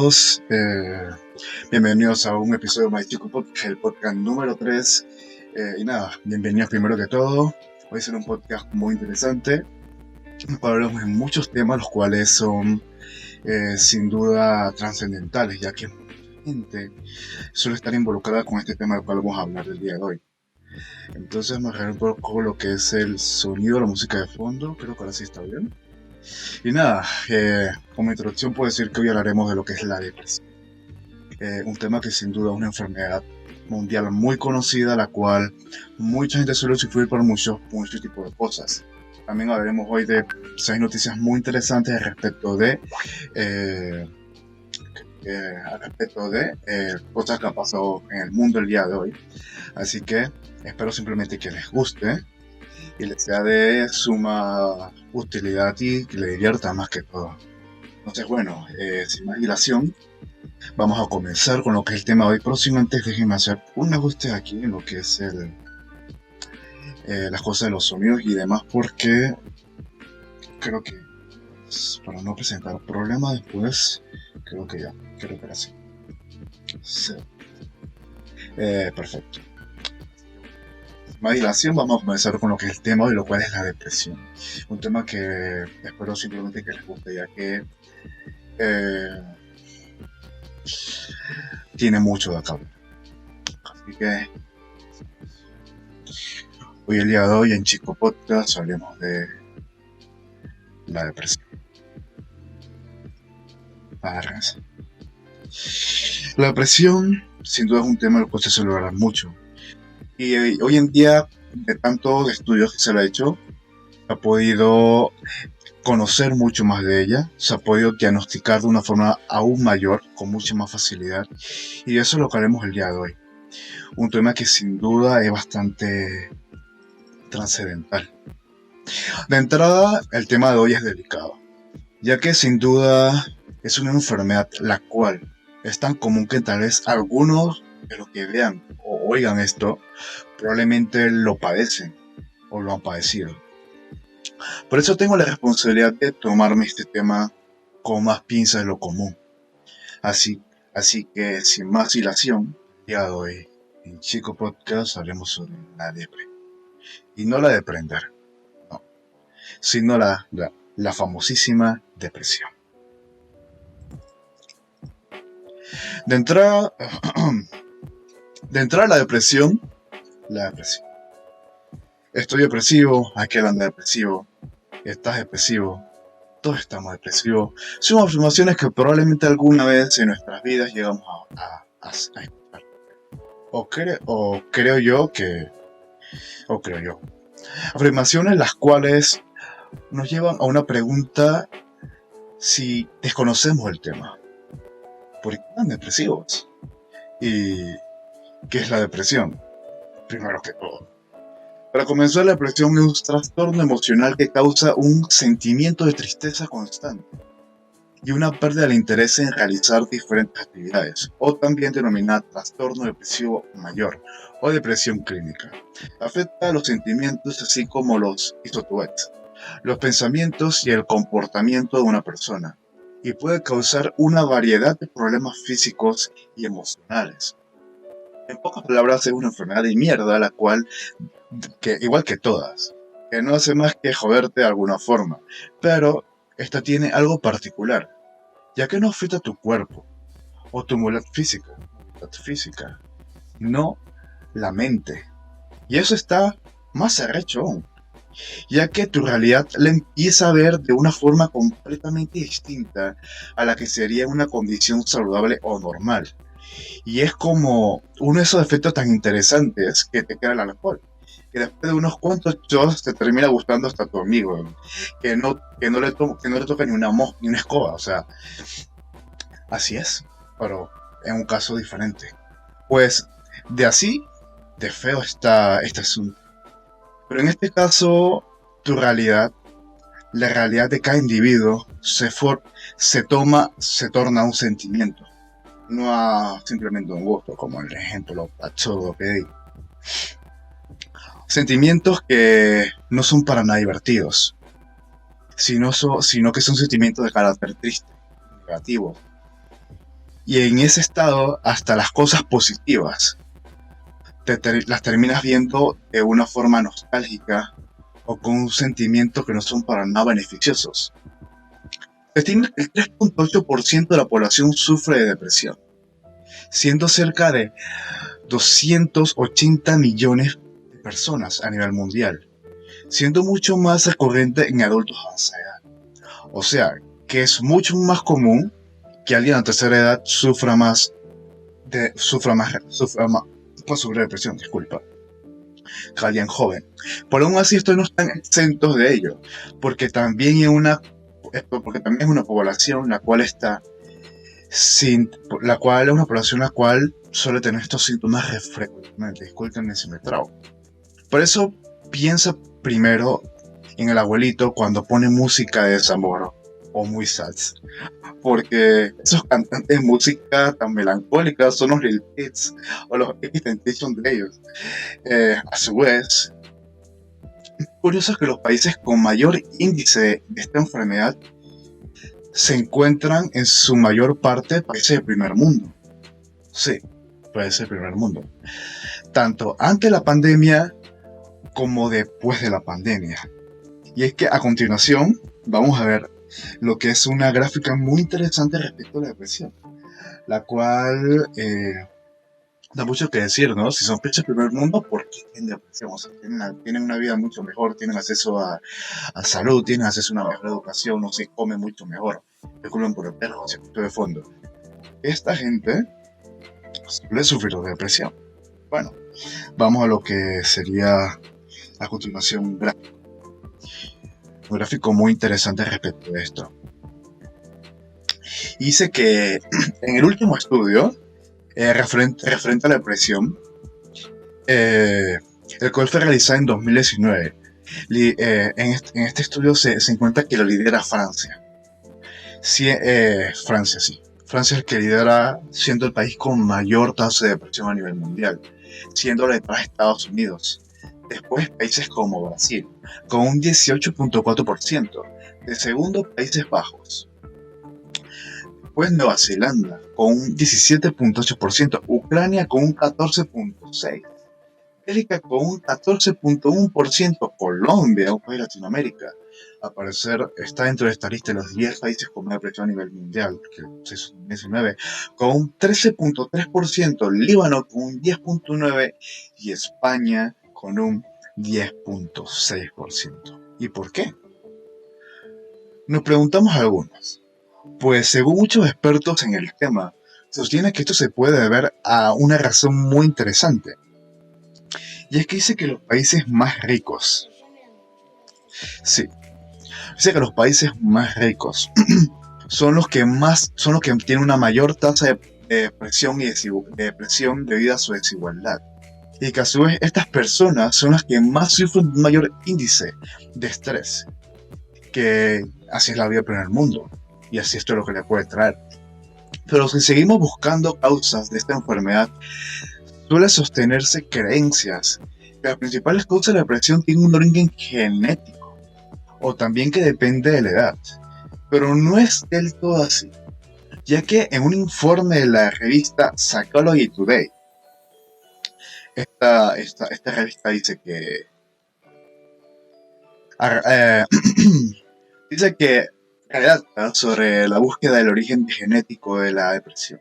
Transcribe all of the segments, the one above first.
todos, bienvenidos a un episodio de My Chico Podcast, el podcast número 3. Y nada, bienvenidos primero que todo. Hoy será un podcast muy interesante. Hablaremos de muchos temas, los cuales son sin duda trascendentales, ya que mucha gente suele estar involucrada con este tema del cual vamos a hablar el día de hoy. Entonces me refiero un poco lo que es el sonido, la música de fondo. Creo que ahora sí está bien. Y nada, como introducción puedo decir que hoy hablaremos de lo que es la depresión. Un tema que sin duda es una enfermedad mundial muy conocida, la cual mucha gente suele sufrir por muchos tipos de cosas. También hablaremos hoy de 6 noticias muy interesantes al respecto de cosas que han pasado en el mundo el día de hoy. Así que espero simplemente que les guste y les sea de suma utilidad y que les divierta más que todo. Entonces, bueno, sin más dilación, vamos a comenzar con lo que es el tema de hoy. Próximo, antes déjenme hacer un ajuste aquí en lo que es las cosas de los sonidos y demás, porque creo que para no presentar problemas después, creo que era así. Sí. Perfecto. Más dilación, vamos a comenzar con lo que es el tema de lo cual es la depresión. Un tema que espero simplemente que les guste, ya que tiene mucho de acá. Así que hoy, el día de hoy, en Chico Podcast, hablemos de la depresión. Agárrense. La depresión, sin duda, es un tema del cual se suele hablar mucho. Y hoy en día, de tantos estudios que se le ha hecho, se ha podido conocer mucho más de ella, se ha podido diagnosticar de una forma aún mayor, con mucha más facilidad, y eso es lo que haremos el día de hoy. Un tema que sin duda es bastante trascendental. De entrada, el tema de hoy es delicado, ya que sin duda es una enfermedad la cual es tan común que tal vez algunos de los que vean o oigan esto probablemente lo padecen o lo han padecido. Por eso tengo la responsabilidad de tomarme este tema con más pinzas de lo común. Así que sin más dilación, ya de hoy en Chico Podcast haremos sobre la depre. Y no la de prender, no, sino la famosísima depresión. De entrada, la depresión. Estoy depresivo, aquel anda depresivo, estás depresivo, todos estamos depresivos. Son afirmaciones que probablemente alguna vez en nuestras vidas llegamos a escuchar. O creo yo. Afirmaciones las cuales nos llevan a una pregunta si desconocemos el tema. ¿Por qué están depresivos? ¿Y qué es la depresión? Primero que todo. Para comenzar, la depresión es un trastorno emocional que causa un sentimiento de tristeza constante y una pérdida del interés en realizar diferentes actividades, o también denominada trastorno depresivo mayor o depresión clínica. Afecta a los sentimientos así como los los pensamientos y el comportamiento de una persona, y puede causar una variedad de problemas físicos y emocionales. En pocas palabras, es una enfermedad de mierda, la cual, igual que todas, que no hace más que joderte de alguna forma, pero esta tiene algo particular, ya que no afecta a tu cuerpo o tu movilidad física, no la mente. Y eso está más arrecho aún, ya que tu realidad la empieza a ver de una forma completamente distinta a la que sería una condición saludable o normal. Y es como uno de esos efectos tan interesantes que te queda el alcohol, que después de unos cuantos shots te termina gustando hasta tu amigo, que no le toca ni una escoba, o sea, así es, pero en un caso diferente. Pues de feo está este asunto. Pero en este caso, la realidad de cada individuo se torna un sentimiento, no a simplemente un gusto, como el ejemplo absurdo que di. Sentimientos que no son para nada divertidos, sino que son sentimientos de carácter triste, negativo. Y en ese estado, hasta las cosas positivas las terminas viendo de una forma nostálgica o con un sentimiento que no son para nada beneficiosos. Se estima que el 3,8% de la población sufre de depresión, siendo cerca de 280 millones de personas a nivel mundial, siendo mucho más recurrente en adultos de avanzada edad. O sea, que es mucho más común que alguien a tercera edad sufra más por depresión, disculpa, que alguien joven. Por aún así, estos no están exentos de ello, porque también es una población la cual está la cual es una población la cual suele tener estos síntomas frecuentemente. Disculpenme si me trago. Por eso piensa primero en el abuelito cuando pone música de desamor o muy sad, porque esos cantantes de música tan melancólica son los Lil Kids o los X-Temptation de ellos. A su vez, es curioso que los países con mayor índice de esta enfermedad se encuentran en su mayor parte países del primer mundo. Sí, países del primer mundo. Tanto antes de la pandemia como después de la pandemia. Y es que a continuación vamos a ver lo que es una gráfica muy interesante respecto a la depresión, la cual da mucho que decir, ¿no? Si son países del primer mundo, ¿por qué tienen depresión? O sea, tienen una vida mucho mejor, tienen acceso a salud, tienen acceso a una mejor educación, no se come mucho mejor. Disculpen por el perro, se escuchó de fondo. Esta gente suele sufrir de depresión. Bueno, vamos a lo que sería a continuación un gráfico muy interesante respecto a esto. Dice que en el último estudio, referente a la depresión, el cual fue realizado en 2019, en este estudio se encuentra que lo lidera Francia. Sí, Francia, sí. Francia es el que lidera, siendo el país con mayor tasa de depresión a nivel mundial, siendo detrás de Estados Unidos. Después países como Brasil, con un 18,4%. De segundo, Países Bajos. Después Nueva Zelanda, con un 17,8%. Ucrania con un 14,6%. Bélgica con un 14,1%. Colombia, un país de Latinoamérica, al parecer está dentro de esta lista de los 10 países con más depresión a nivel mundial, que es 19, con un 13,3%, Líbano con un 10,9% y España con un 10,6%. ¿Y por qué? Nos preguntamos algunos. Pues según muchos expertos en el tema, sostiene que esto se puede deber a una razón muy interesante. Y es que dice que los países más ricos, sí, dice que los países más ricos son los que tienen una mayor tasa de depresión y de depresión debido a su desigualdad. Y que a su vez estas personas son las que más sufren un mayor índice de estrés. Que así es la vida en el mundo. Y así esto es lo que le puede traer. Pero si seguimos buscando causas de esta enfermedad, suele sostenerse creencias que las principales causas de la depresión tienen un origen genético, o también que depende de la edad. Pero no es del todo así, ya que en un informe de la revista Psychology Today, esta revista dice que dice que redacta sobre la búsqueda del origen genético de la depresión.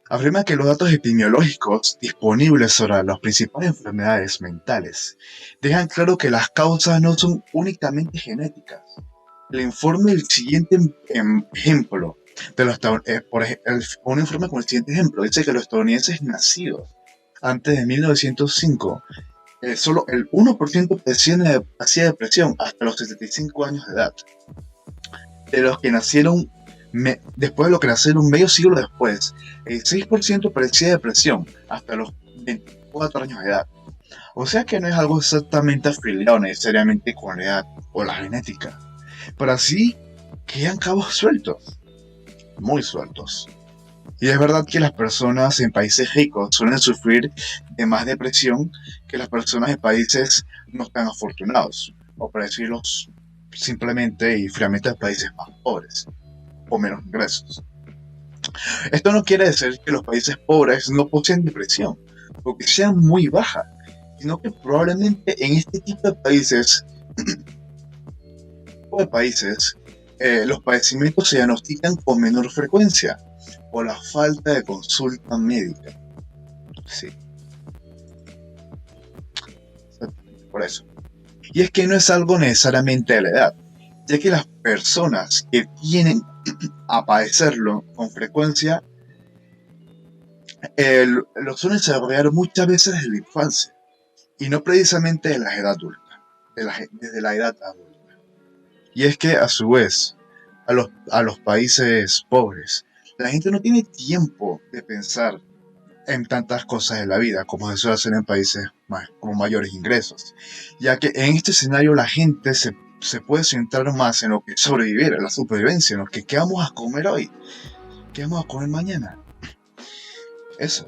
Afirma que los datos epidemiológicos disponibles sobre las principales enfermedades mentales dejan claro que las causas no son únicamente genéticas. Le informe el siguiente ejemplo. Un informe con el siguiente ejemplo dice que los estadounidenses nacidos antes de 1905, solo el 1% padecía depresión hasta los 75 años de edad. De los que nacieron después de lo que nacieron medio siglo después, el 6% padecía depresión hasta los 24 años de edad. O sea que no es algo exactamente afiliado necesariamente con la edad o la genética. Pero así quedan cabos sueltos, muy sueltos. Y es verdad que las personas en países ricos suelen sufrir de más depresión que las personas en países no tan afortunados, o para decirlo simplemente y fríamente, países más pobres o menos ingresos. Esto no quiere decir que los países pobres no poseen depresión, o que sean muy baja, sino que probablemente en este tipo de países, los padecimientos se diagnostican con menor frecuencia por la falta de consulta médica. Sí, por eso. Y es que no es algo necesariamente de la edad, ya que las personas que tienen a padecerlo con frecuencia lo suelen desarrollar muchas veces desde la infancia y no precisamente de la edad adulta, desde la edad adulta. Y es que a su vez, a los países pobres, la gente no tiene tiempo de pensar en tantas cosas de la vida como se suele hacer en países con mayores ingresos, ya que en este escenario la gente se puede centrar más en lo que es sobrevivir, en la supervivencia, en lo que qué vamos a comer hoy, qué vamos a comer mañana. Eso.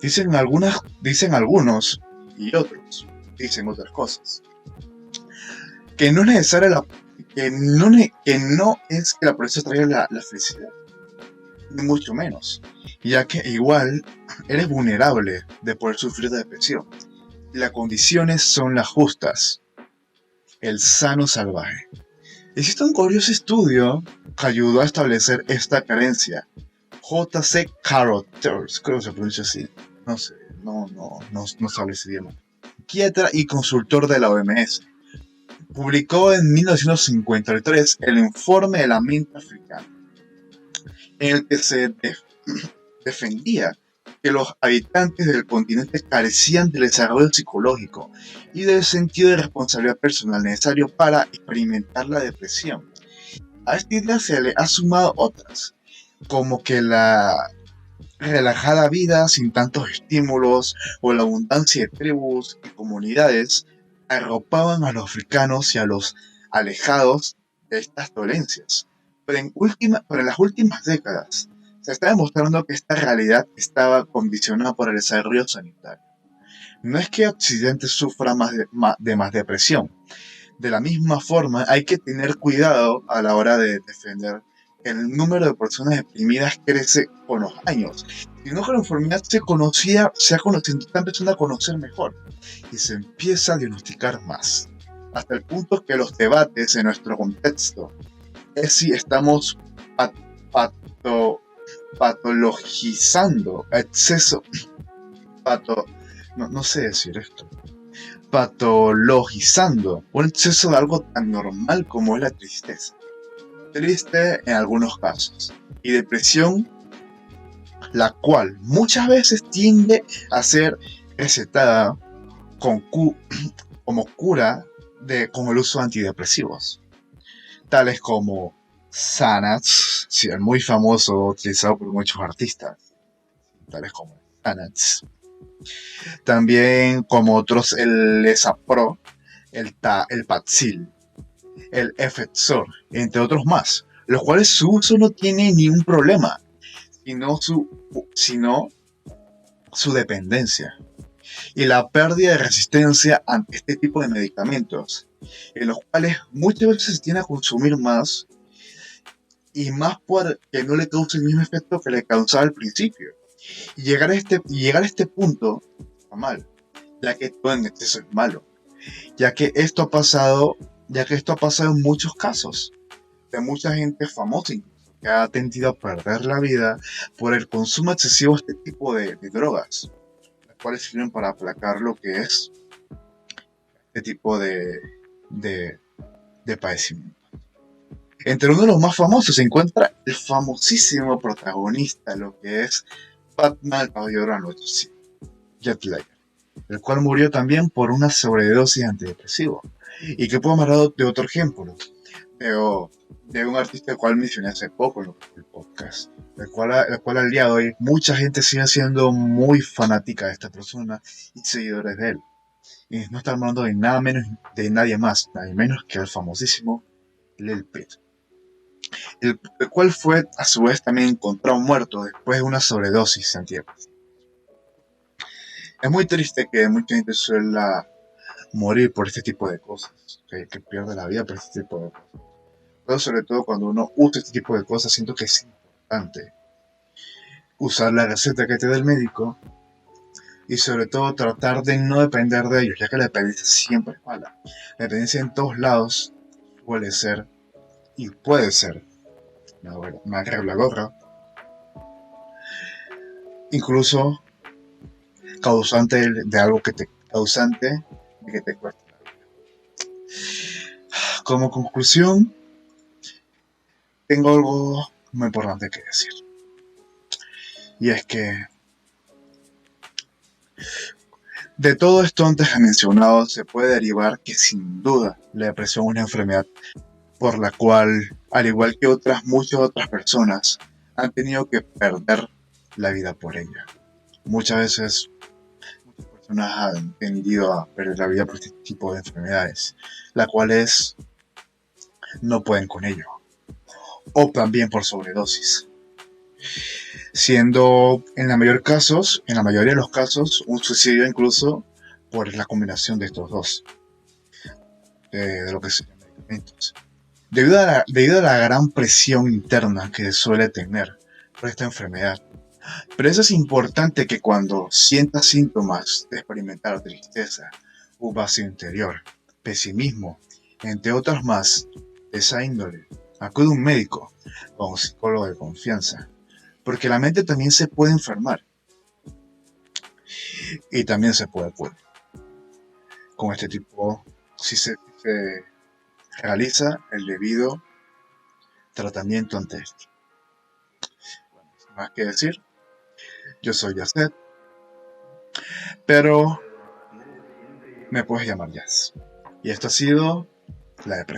Dicen algunos y otros dicen otras cosas. Que no es necesaria que no es que la pobreza traiga la felicidad, ni mucho menos, ya que igual eres vulnerable de poder sufrir de depresión. Las condiciones son las justas, el sano salvaje. Existe un curioso estudio que ayudó a establecer esta carencia. J.C. Carothers, creo que se pronuncia así. No sé, no sabe ese idioma. Psiquiatra y consultor de la OMS. Publicó en 1953 el informe de la mente africana, en el que se defendía que los habitantes del continente carecían del desarrollo psicológico y del sentido de responsabilidad personal necesario para experimentar la depresión. A esta idea se le ha sumado otras, como que la relajada vida sin tantos estímulos o la abundancia de tribus y comunidades arropaban a los africanos y a los alejados de estas dolencias. Pero en las últimas décadas se está demostrando que esta realidad estaba condicionada por el desarrollo sanitario. No es que Occidente sufra de más depresión. De la misma forma, hay que tener cuidado a la hora de defender que el número de personas deprimidas crece con los años, sino que la enfermedad está empezando a conocer mejor y se empieza a diagnosticar más, hasta el punto que los debates en nuestro contexto es si estamos pato, patologizando exceso, pato, no sé decir esto, patologizando un exceso de algo tan normal como es la tristeza. Triste en algunos casos, y depresión, la cual muchas veces tiende a ser recetada como cura con el uso de antidepresivos, tales como Xanax, sí, el muy famoso utilizado por muchos artistas, tales como Xanax. También como otros el Lesapro, el Paxil, el Effexor, entre otros más, los cuales su uso no tiene ningún problema, sino su dependencia y la pérdida de resistencia ante este tipo de medicamentos, en los cuales muchas veces se tiende a consumir más y más porque no le causa el mismo efecto que le causaba al principio. Y llegar a este punto está mal, ya que todo en exceso es malo, ya que esto ha pasado en muchos casos de mucha gente famosa incluso, que ha tendido a perder la vida por el consumo excesivo de este tipo de drogas, las cuales sirven para aplacar lo que es este tipo de, de padecimiento. Entre uno de los más famosos se encuentra el famosísimo protagonista, lo que es Batman el Caballero de la Noche, sí, Jet Ledger, el cual murió también por una sobredosis de antidepresivo. Y que puedo hablar de otro ejemplo, de un artista el cual mencioné hace poco en el podcast, el cual al día de hoy mucha gente sigue siendo muy fanática de esta persona y seguidores de él. Y no está hablando de nada menos de nadie más, nadie menos que el famosísimo Lil Peep, el cual fue a su vez también encontrado muerto después de una sobredosis de antidepresivos. Es muy triste que mucha gente suela morir por este tipo de cosas, que pierde la vida por este tipo de cosas. Pero sobre todo cuando uno usa este tipo de cosas, siento que es importante usar la receta que te da el médico y sobre todo tratar de no depender de ellos, ya que la dependencia siempre es mala. La dependencia en todos lados suele ser y puede ser una regla gorra, incluso de algo que te causante de que te cueste. Como conclusión, tengo algo muy importante que decir. Y es que de todo esto antes mencionado se puede derivar que sin duda la depresión es una enfermedad por la cual, al igual que muchas otras personas, han tenido que perder la vida por ella. Muchas veces muchas personas han tendido a perder la vida por este tipo de enfermedades, las cuales no pueden con ello, o también por sobredosis, siendo en la mayoría de los casos, un suicidio incluso por la combinación de estos dos, de lo que se llama medicamentos. Debido a la gran presión interna que suele tener por esta enfermedad. Pero eso es importante que cuando sientas síntomas de experimentar tristeza, un vacío interior, pesimismo, entre otros más, de esa índole, acude a un médico o un psicólogo de confianza, porque la mente también se puede enfermar y también se puede curar. Con este tipo, si se realiza el debido tratamiento ante esto. Bueno, sin más que decir, yo soy Yacet, pero me puedes llamar Jazz. Y esto ha sido la depresión.